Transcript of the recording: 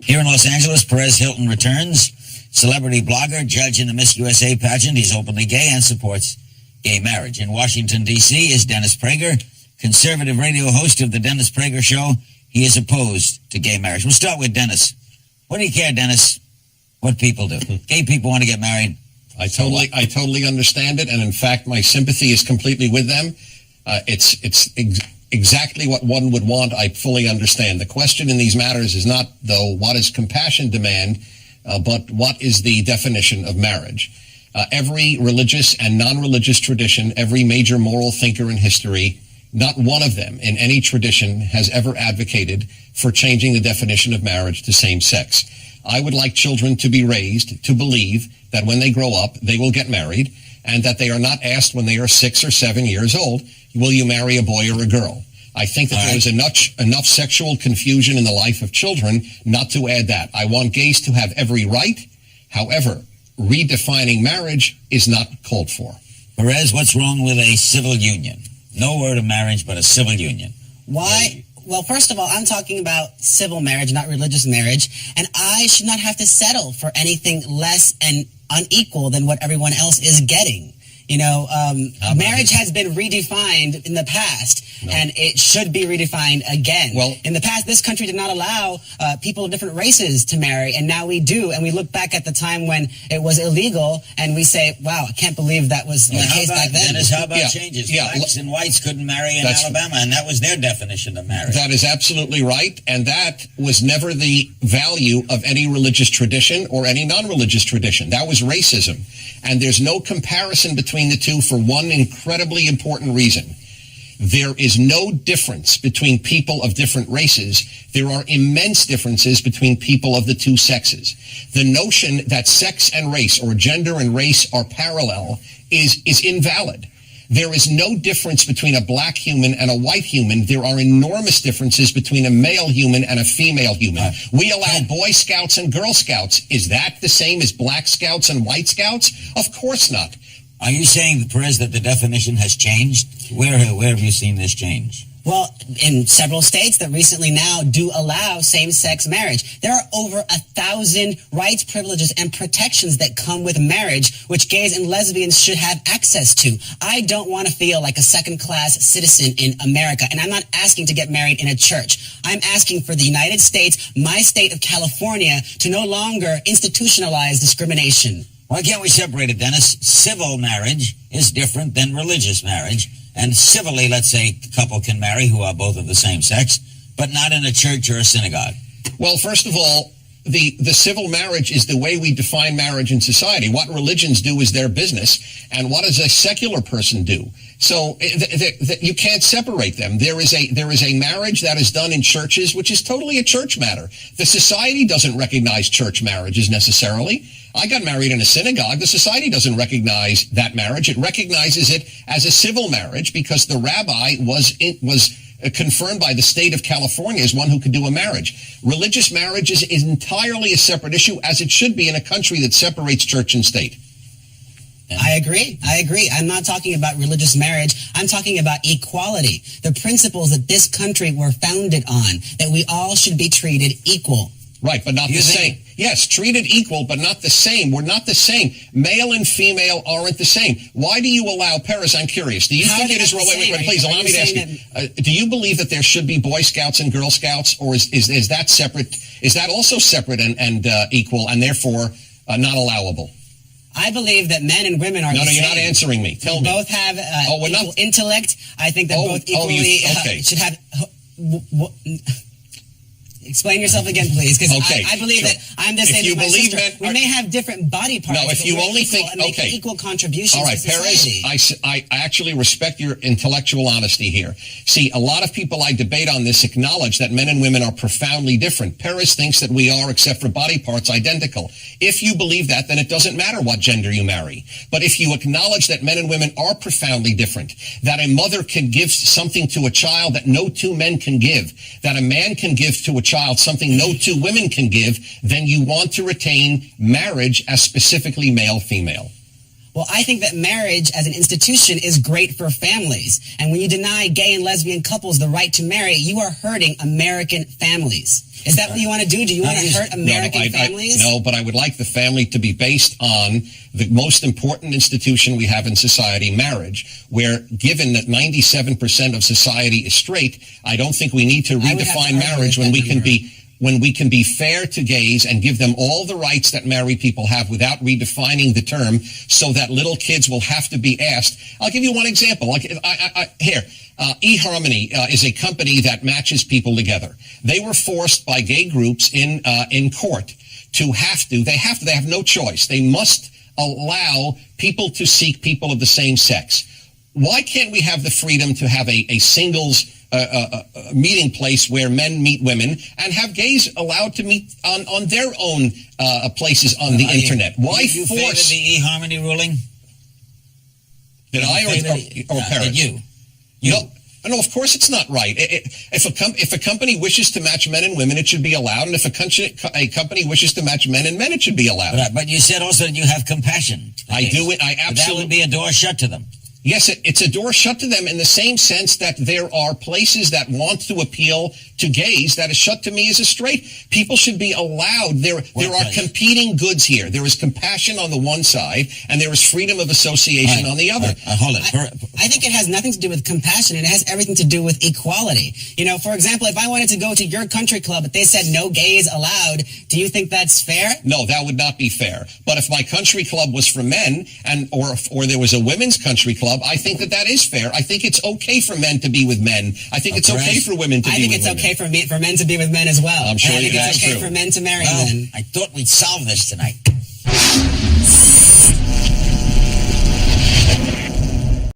Here in Los Angeles, Perez Hilton returns. Celebrity blogger, judge in the Miss USA pageant. He's openly gay and supports gay marriage. In Washington, D.C. is Dennis Prager, conservative radio host of the Dennis Prager Show. He is opposed to gay marriage. We'll start with Dennis. What do you care, Dennis, what people do? Gay people want to get married. I totally understand it, and in fact, my sympathy is completely with them. It's exactly what one would want. I fully understand. The question in these matters is not, though, what does compassion demand, but what is the definition of marriage? Every religious and non-religious tradition, every major moral thinker in history, not one of them in any tradition has ever advocated for changing the definition of marriage to same sex. I would like children to be raised to believe that when they grow up, they will get married, and that they are not asked when they are 6 or 7 years old, will you marry a boy or a girl? I think that there is enough sexual confusion in the life of children not to add that. I want gays to have every right. However, redefining marriage is not called for. Perez, what's wrong with a civil union? No word of marriage, but a civil union. Why? Well, first of all, I'm talking about civil marriage, not religious marriage, and I should not have to settle for anything less and unequal than what everyone else is getting. You know, marriage has been redefined in the past, and it should be redefined again. Well, in the past, this country did not allow people of different races to marry, and now we do. And we look back at the time when it was illegal, and we say, wow, I can't believe that was the case back then. Dennis, how about changes? Blacks and whites couldn't marry in Alabama, and that was their definition of marriage. That is absolutely right, and that was never the value of any religious tradition or any non-religious tradition. That was racism. And there's no comparison between the two for one incredibly important reason. There is no difference between people of different races. There are immense differences between people of the two sexes. The notion that sex and race, or gender and race, are parallel is invalid. There is no difference between a black human and a white human. There are enormous differences between a male human and a female human. We allow Boy Scouts and Girl Scouts. Is that the same as Black Scouts and White Scouts? Of course not. Are you saying, Perez, that the definition has changed? Where have you seen this change? Well, in several states that recently now do allow same-sex marriage. There are over 1,000 rights, privileges, and protections that come with marriage, which gays and lesbians should have access to. I don't want to feel like a second-class citizen in America, and I'm not asking to get married in a church. I'm asking for the United States, my state of California, to no longer institutionalize discrimination. Why can't we separate it, Dennis? Civil marriage is different than religious marriage. And civilly, let's say, a couple can marry who are both of the same sex, but not in a church or a synagogue. Well, first of all, the civil marriage is the way we define marriage in society. What religions do is their business, and what does a secular person do? So you can't separate them. There is a marriage that is done in churches, which is totally a church matter. The society doesn't recognize church marriages necessarily. I got married in a synagogue. The society doesn't recognize that marriage. It recognizes it as a civil marriage because the rabbi was confirmed by the state of California as one who could do a marriage. Religious marriage is entirely a separate issue, as it should be in a country that separates church and state. I agree. I'm not talking about religious marriage. I'm talking about equality. The principles that this country were founded on, that we all should be treated equal. Right, but not the same. Yes, treated equal, but not the same. We're not the same. Male and female aren't the same. Why do you allow, Paris, I'm curious, do you think it is, wait, please allow me to ask you, do you believe that there should be Boy Scouts and Girl Scouts, or is that separate, is that also separate and equal, and therefore not allowable? I believe that men and women are the same. No, you're not answering me. Tell me. Both have equal intellect. I think that both equally should have... Explain yourself again, please, because I believe that I'm the same as my sister. We may have different body parts, no, if you only think, make equal contributions. All right, to society. Paris, I actually respect your intellectual honesty here. See, a lot of people I debate on this acknowledge that men and women are profoundly different. Paris thinks that we are, except for body parts, identical. If you believe that, then it doesn't matter what gender you marry. But if you acknowledge that men and women are profoundly different, that a mother can give something to a child that no two men can give, that a man can give to a child something no two women can give, then you want to retain marriage as specifically male-female. Well, I think that marriage as an institution is great for families. And when you deny gay and lesbian couples the right to marry, you are hurting American families. Is that what you want to do? Do you want to hurt American families? No, but I would like the family to be based on the most important institution we have in society, marriage, where given that 97% of society is straight, I don't think we need to redefine marriage when we can be fair to gays and give them all the rights that married people have without redefining the term so that little kids will have to be asked. I'll give you one example. Here. eHarmony is a company that matches people together. They were forced by gay groups in court to they have no choice. They must allow people to seek people of the same sex. Why can't we have the freedom to have a singles meeting place where men meet women and have gays allowed to meet on their own places on the internet? Why you force the eHarmony ruling? Did I or parents? Did you? No, of course it's not right. If a company wishes to match men and women, it should be allowed. And if a company wishes to match men and men, it should be allowed. But you said also that you have compassion. I do it. I absolutely. But that would be a door shut to them. Yes, it's a door shut to them in the same sense that there are places that want to appeal to gays that is shut to me as a straight. People should be allowed. There are competing goods here. There is compassion on the one side, and there is freedom of association on the other. Hold it. I think it has nothing to do with compassion. It has everything to do with equality. You know, for example, if I wanted to go to your country club, but they said no gays allowed, do you think that's fair? No, that would not be fair. But if my country club was for men, or there was a women's country club, I think that is fair. I think it's okay for men to be with men. I think it's okay for women to be with women. I think it's okay for men to be with men as well. I'm sure I think that's it's okay true. for men to marry well, men. I thought we'd solve this tonight.